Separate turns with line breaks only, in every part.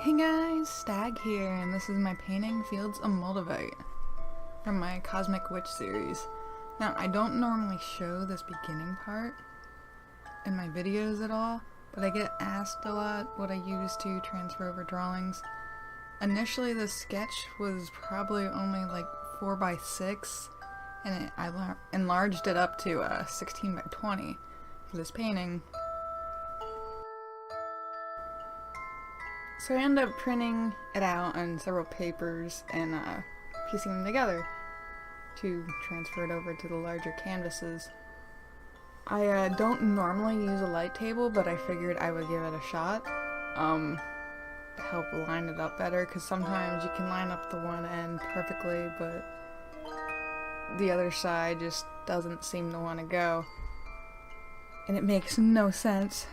Hey guys, Stag here, and this is my painting Fields of Moldavite from my Cosmic Witch series. Now, I don't normally show this beginning part in my videos at all, but I get asked a lot what I use to transfer over drawings. Initially, the sketch was probably only like 4x6, and I enlarged it up to 16x20 for this painting. So I ended up printing it out on several papers and piecing them together to transfer it over to the larger canvases. I don't normally use a light table, but I figured I would give it a shot to help line it up better, because sometimes you can line up the one end perfectly, but the other side just doesn't seem to want to go, and it makes no sense.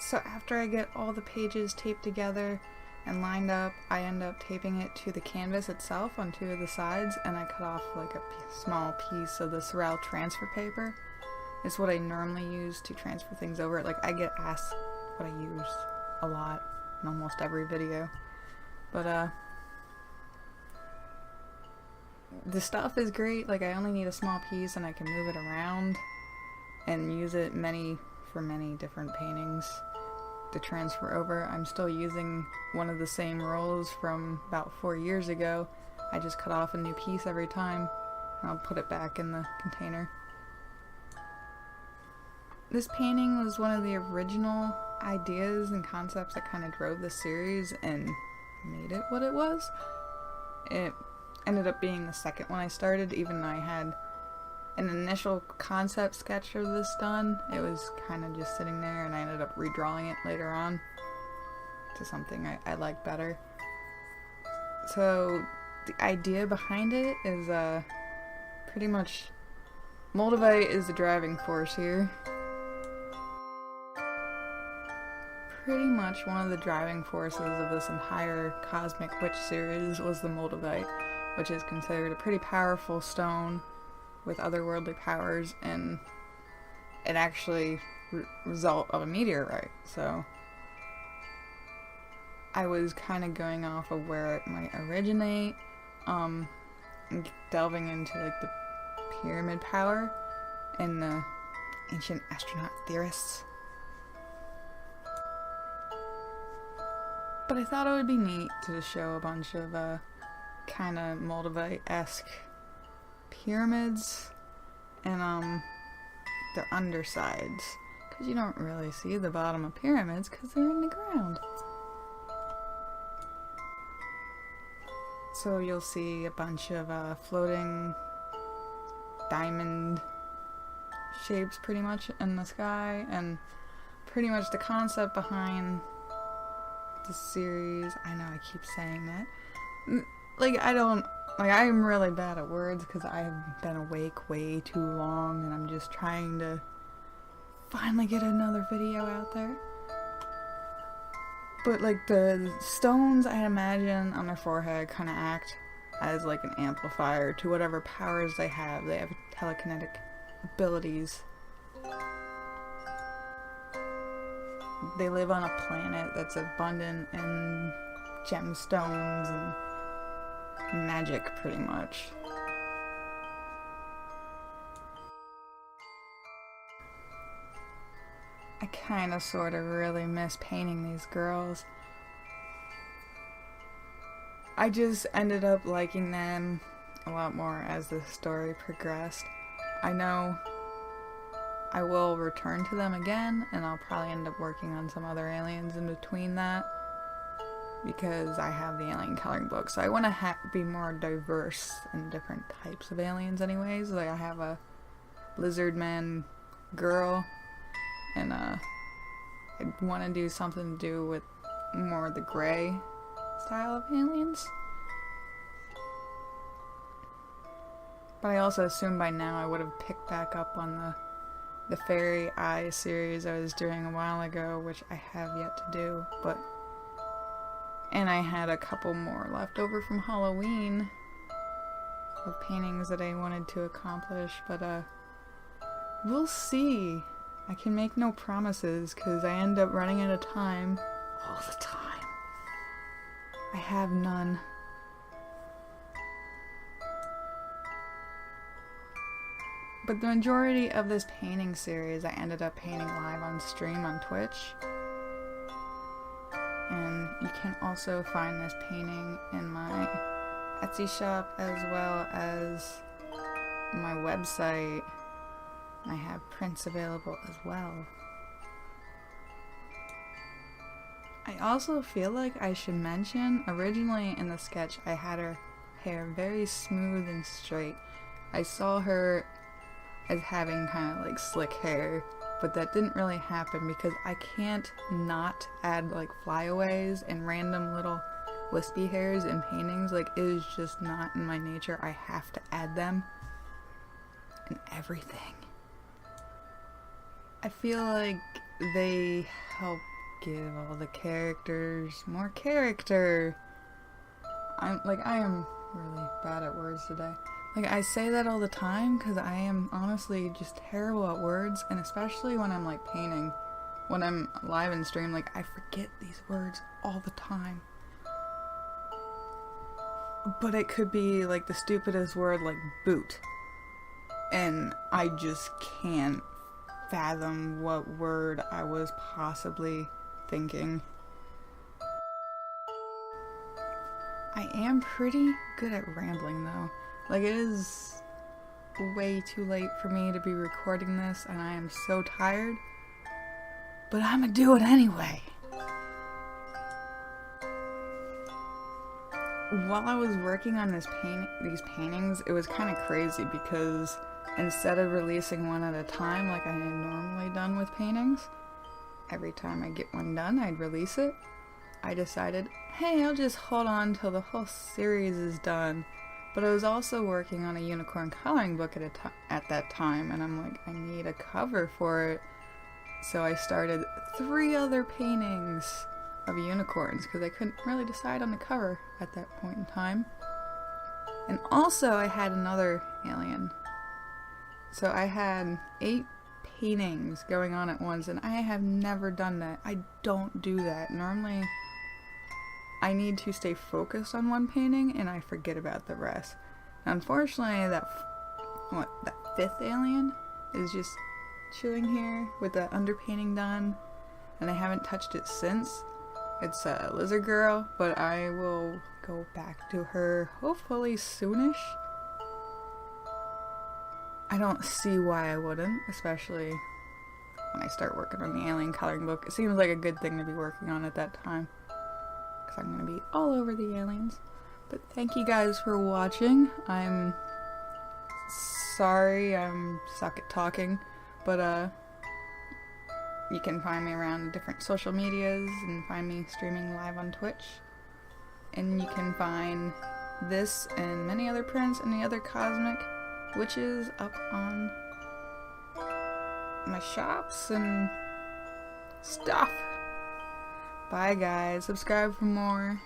So after I get all the pages taped together and lined up, I end up taping it to the canvas itself on two of the sides, and I cut off like a small piece of the Sorrel transfer paper. It's what I normally use to transfer things over. Like, I get asked what I use a lot in almost every video. But the stuff is great. Like, I only need a small piece and I can move it around and use it for many different paintings to transfer over. I'm still using one of the same rolls from about 4 years ago. I just cut off a new piece every time and I'll put it back in the container. This painting was one of the original ideas and concepts that kind of drove the series and made it what it was. It ended up being the second one I started, even though I had an initial concept sketch of this done. It was kind of just sitting there, and I ended up redrawing it later on to something I like better. So the idea behind it is pretty much Moldavite is the driving force here. Pretty much one of the driving forces of this entire Cosmic Witch series was the Moldavite, which is considered a pretty powerful stone with otherworldly powers, and it actually result of a meteorite. So I was kind of going off of where it might originate, and delving into like the pyramid power and the ancient astronaut theorists. But I thought it would be neat to show a bunch of kind of Moldavite-esque pyramids and their undersides, because you don't really see the bottom of pyramids because they're in the ground. So you'll see a bunch of floating diamond shapes pretty much in the sky, and pretty much the concept behind the series. I know I keep saying that. I'm really bad at words because I've been awake way too long, and I'm just trying to finally get another video out there. But like the stones, I imagine, on their forehead kind of act as like an amplifier to whatever powers they have. They have telekinetic abilities. They live on a planet that's abundant in gemstones and magic, pretty much. I kind of sort of really miss painting these girls. I just ended up liking them a lot more as the story progressed. I know I will return to them again, and I'll probably end up working on some other aliens in between that, because I have the alien coloring book, so I want to be more diverse in different types of aliens anyways. Like, I have a lizard man girl, and I want to do something to do with more of the gray style of aliens. But I also assume by now I would have picked back up on the Fairy Eye series I was doing a while ago, which I have yet to do, and I had a couple more left over from Halloween of paintings that I wanted to accomplish, but we'll see. I can make no promises because I end up running out of time all the time. I have none. But the majority of this painting series I ended up painting live on stream on Twitch. And you can also find this painting in my Etsy shop as well as my website. I have prints available as well. I also feel like I should mention, originally in the sketch I had her hair very smooth and straight. I saw her as having kind of like slick hair, but that didn't really happen because I can't not add like flyaways and random little wispy hairs in paintings. Like, it is just not in my nature. I have to add them in everything. I feel like they help give all the characters more character. I am really bad at words today. Like, I say that all the time because I am honestly just terrible at words, and especially when I'm like painting, when I'm live and stream, like I forget these words all the time. But it could be like the stupidest word like boot, and I just can't fathom what word I was possibly thinking. I am pretty good at rambling though. Like, it is way too late for me to be recording this and I am so tired, but I'm gonna do it anyway. While I was working on these paintings, it was kind of crazy because instead of releasing one at a time like I had normally done with paintings, every time I get one done, I'd release it. I decided, hey, I'll just hold on till the whole series is done. But I was also working on a unicorn coloring book at that time, and I'm like, I need a cover for it. So I started 3 other paintings of unicorns because I couldn't really decide on the cover at that point in time. And also I had another alien. So I had 8 paintings going on at once, and I have never done that. I don't do that. Normally I need to stay focused on one painting and I forget about the rest. Now, unfortunately, that 5th alien is just chilling here with the underpainting done, and I haven't touched it since. It's a lizard girl, but I will go back to her hopefully soonish. I don't see why I wouldn't, especially when I start working on the alien coloring book. It seems like a good thing to be working on at that time, because I'm going to be all over the aliens. But thank you guys for watching. I'm sorry I'm suck at talking, but you can find me around different social medias and find me streaming live on Twitch. And you can find this and many other prints and the other cosmic witches up on my shops and stuff. Bye guys, subscribe for more.